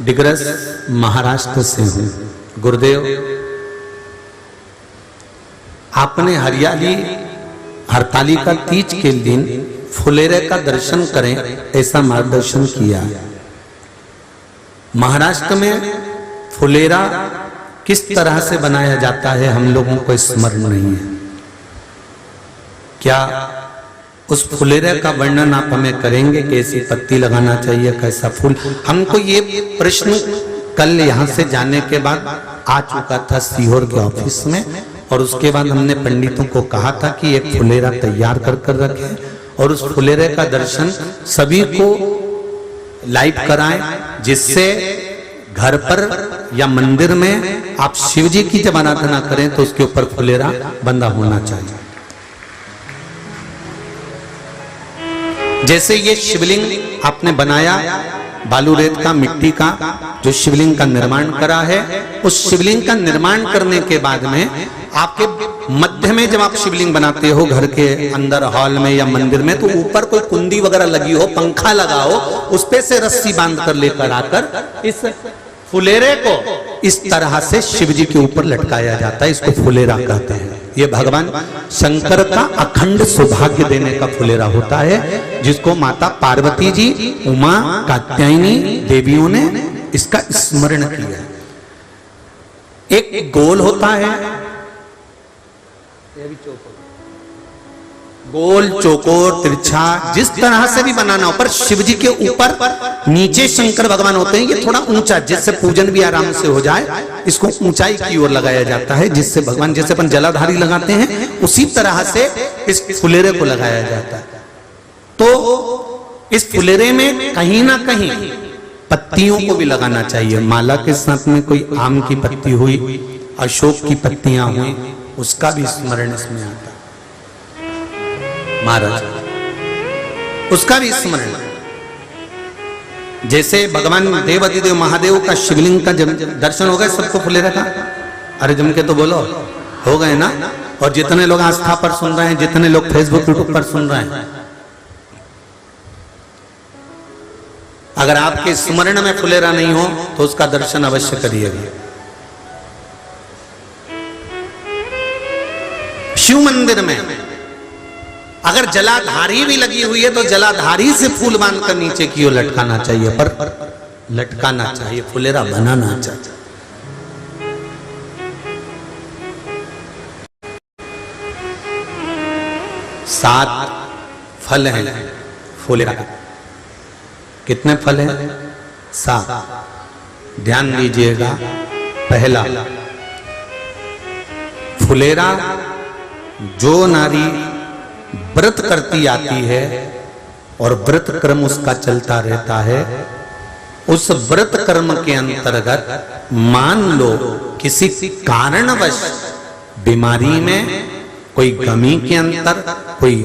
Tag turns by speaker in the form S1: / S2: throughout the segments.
S1: डिग्रस महाराष्ट्र से हूं। गुरुदेव, आपने हरतालिका तीज के दिन फुलेरे का दर्शन करें ऐसा मार्गदर्शन किया। महाराष्ट्र में फुलेरा किस तरह से बनाया जाता है हम लोगों को स्मरण नहीं है। क्या उस फुलेरे का वर्णन आप हमें करेंगे? कैसी पत्ती लगाना चाहिए, कैसा फूल? हमको ये प्रश्न कल यहाँ से जाने के बाद आ चुका था सीहोर के ऑफिस में, और उसके बाद हमने पंडितों को कहा था कि एक फुलेरा तैयार कर कर रखें और उस फुलेरे का दर्शन सभी को लाइव कराएं, जिससे घर पर या मंदिर में आप शिव जी की जब आराधना करें तो उसके ऊपर फुलेरा बंधा होना चाहिए। जैसे ये शिवलिंग आपने बनाया बालू रेत का, मिट्टी का, जो शिवलिंग का निर्माण करा है, उस शिवलिंग का निर्माण करने के बाद में आपके मध्य में जब आप शिवलिंग बनाते हो घर के अंदर हॉल में या मंदिर में, तो ऊपर कोई कुंडी वगैरह लगी हो, पंखा लगा हो, उस पे से रस्सी बांध कर लेकर आकर इस फुलेरे को इस तरह से शिव जी के ऊपर लटकाया जाता है। इसको फुलेरा कहते हैं। ये भगवान शंकर का अखंड सौभाग्य देने का फुलेरा होता है, जिसको माता पार्वती जी, उमा, कात्यायनी देवियों ने इसका स्मरण किया। एक गोल होता है, गोल, चौकोर, तिरछा, जिस तरह से भी बनाना हो, पर शिव जी के ऊपर नीचे शंकर भगवान होते हैं। ये थोड़ा ऊंचा, जिससे पूजन भी आराम से हो जाए, इसको ऊंचाई की ओर लगाया जाता है, जिससे भगवान, जैसे अपन जलाधारी लगाते हैं उसी तरह से इस फुलेरे को लगाया जाता है। तो इस फुलेरे में कहीं ना कहीं पत्तियों को भी लगाना चाहिए। माला के साथ में कोई आम की पत्ती हुई, अशोक की पत्तियां हुई, उसका भी स्मरण इसमें आता है महाराज, उसका भी स्मरण। जैसे भगवान देवाधिदेव महादेव का शिवलिंग का जब दर्शन हो गए सबको फुलेरा का, अरे जम के तो बोलो, हो गए ना? और जितने लोग आस्था पर सुन रहे हैं, जितने लोग फेसबुक यूट्यूब पर सुन रहे हैं, अगर आपके स्मरण में फुलेरा नहीं हो तो उसका दर्शन अवश्य करिएगा। शिव मंदिर में अगर जलाधारी भी लगी हुई है तो जलाधारी से फूल बांधकर नीचे की ओर लटकाना चाहिए, पर लटकाना चाहिए, फुलेरा बनाना चाहिए। सात फल हैं फुलेरा। कितने फल हैं? 7। ध्यान दीजिएगा। पहला, फुलेरा जो नारी व्रत करती आती है और व्रत कर्म उसका चलता रहता है, उस व्रत कर्म के अंतर्गत मान लो किसी कारणवश बीमारी में, कोई गमी के अंतर, कोई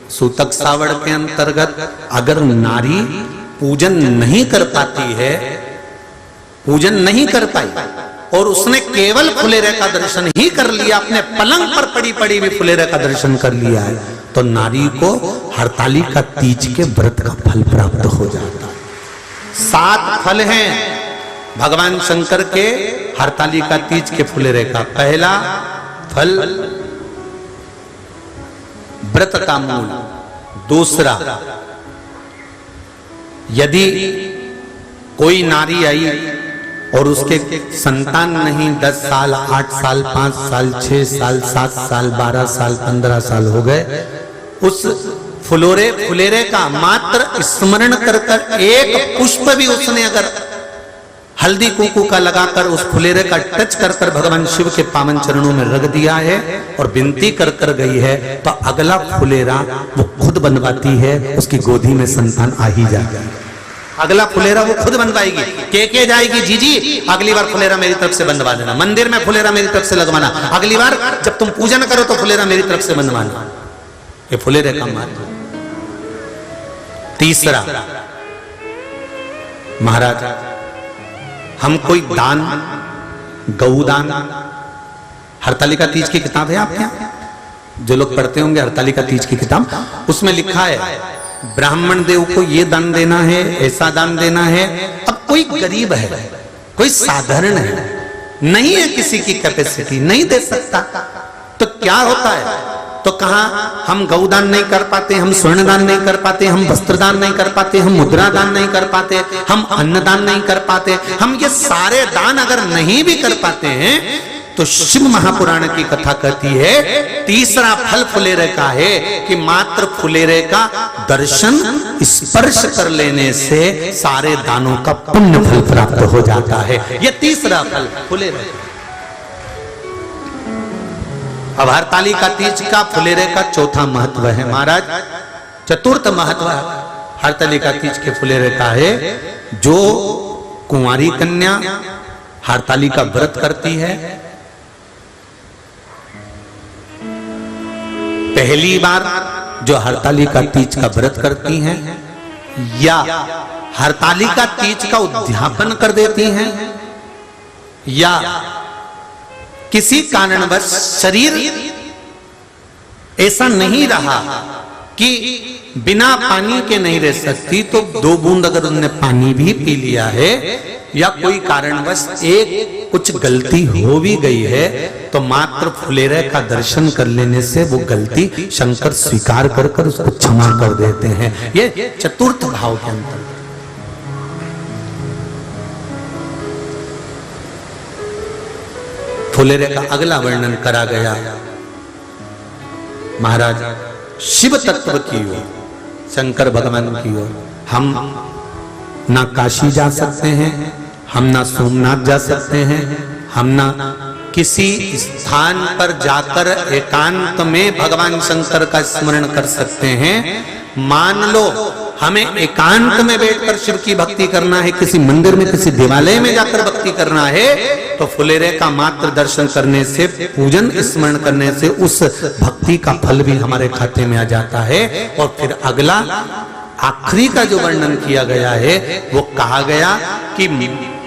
S1: सूतक सावड़ के अंतर्गत अगर नारी पूजन नहीं कर पाती है, पूजन नहीं कर पाई और उसने केवल फुलेरे का दर्शन ही कर लिया, अपने पलंग पर पड़ी पड़ी भी फुलेरे का दर्शन कर लिया है, तो नारी को हरतालिका तीज के व्रत का फल प्राप्त हो जाता है। 7 फल हैं भगवान शंकर के हरतालिका तीज के फुलेरे का। पहला फल व्रत का मूल। दूसरा, यदि कोई नारी आई और उसके संतान नहीं, 10 साल, 8 साल, 5 साल, 6 साल, 7 साल, 12 साल, 15 साल हो गए, उस फुलेरे का मात्र स्मरण कर कर एक पुष्प भी उसने अगर हल्दी कुंकू का लगाकर उस फुलेरे का टच कर कर भगवान शिव के पावन चरणों में रख दिया है और विनती कर कर गई है, तो अगला फुलेरा वो खुद बनवाती है, उसकी गोदी में संतान आ ही जाएगा। अगला फुलेरा वो खुद बनवाएगी, के जाएगी, जीजी अगली बार फुलेरा मेरी तरफ से बनवा देना, मंदिर में फुलेरा मेरी तरफ से लगवाना, अगली बार जब तुम पूजन करो तो फुलेरा मेरी तरफ से बनवाना। ये फुलेरे का मार्ग। तीसरा, महाराज हम कोई दान, गौदान, हरतालिका तीज की किताब है आपके यहाँ, जो लोग पढ़ते होंगे हरतालिका तीज की किताब, उसमें लिखा है ब्राह्मण देव को ये दान देना है, ऐसा दान देना है। अब कोई गरीब है, कोई साधारण है, नहीं है किसी की कैपेसिटी, नहीं दे सकता, तो क्या होता है? तो कहा हम गौदान नहीं कर पाते, हम स्वर्ण दान नहीं कर पाते, हम वस्त्र दान नहीं कर पाते, हम मुद्रा दान नहीं कर पाते, हम अन्नदान नहीं कर पाते। हम ये सारे दान अगर नहीं भी कर पाते हैं तो शिव महापुराण की कथा कहती है तीसरा फल फुलेरे का है कि मात्र फुलेरे का दर्शन स्पर्श कर लेने से सारे दानों का पुण्य फल प्राप्त हो जाता है। यह तीसरा फल फुलेरे। अब हरतालिका तीज का फुलेरे का चौथा महत्व है महाराज। चतुर्थ महत्व हरतालिका तीज के फुलेरे का है, जो कुंवारी कन्या हरतालिका व्रत करती है, पहली बार जो हरतालिका तीज का व्रत करती हैं या हरतालिका तीज का उद्यापन कर देती हैं या किसी कारणवश शरीर ऐसा नहीं रहा कि बिना पानी के नहीं रह सकती, तो 2 बूंद अगर उन्होंने पानी भी पी लिया है या कोई कारणवश एक कुछ गलती हो भी गई है तो मात्र फुलेरे का दर्शन कर लेने से वो गलती शंकर स्वीकार कर कर उसको क्षमा कर देते हैं। ये चतुर्थ भाव के अंतर। फुलेरे का अगला वर्णन करा गया महाराज शिव तत्व की ओर, शंकर भगवान की ओर। हम ना काशी जा सकते हैं, हम ना सोमनाथ जा सकते हैं, हम ना किसी स्थान पर जाकर एकांत में भगवान शंकर का स्मरण कर सकते हैं। मान लो हमें एकांत में बैठकर शिव की भक्ति करना है, किसी मंदिर में किसी देवालय में जाकर भक्ति करना है, तो फुलेरे का मात्र दर्शन करने से, पूजन स्मरण करने से उस भक्ति का फल भी हमारे खाते में आ जाता है। और फिर अगला आखिरी का जो वर्णन किया गया है वो कहा गया कि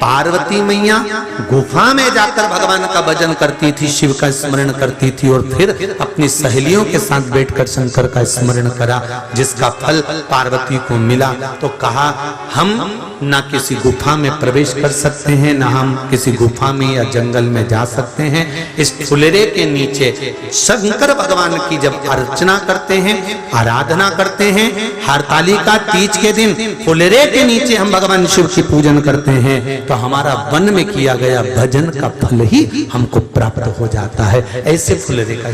S1: पार्वती मैया गुफा में जाकर भगवान का भजन करती थी, शिव का स्मरण करती थी और फिर अपनी सहेलियों के साथ बैठकर शंकर का स्मरण करा, जिसका फल पार्वती को मिला। तो कहा हम ना किसी गुफा में प्रवेश कर सकते हैं, ना हम किसी गुफा में या जंगल में जा सकते हैं। इस फुलेरे के नीचे शंकर भगवान की जब अर्चना करते हैं, आराधना करते हैं, हरतालिका तीज के दिन फुलेरे के नीचे हम भगवान शिव की पूजन करते हैं, तो हमारा वन में किया गया भजन का फल ही हमको प्राप्त हो जाता है। ऐसे फुलेरे का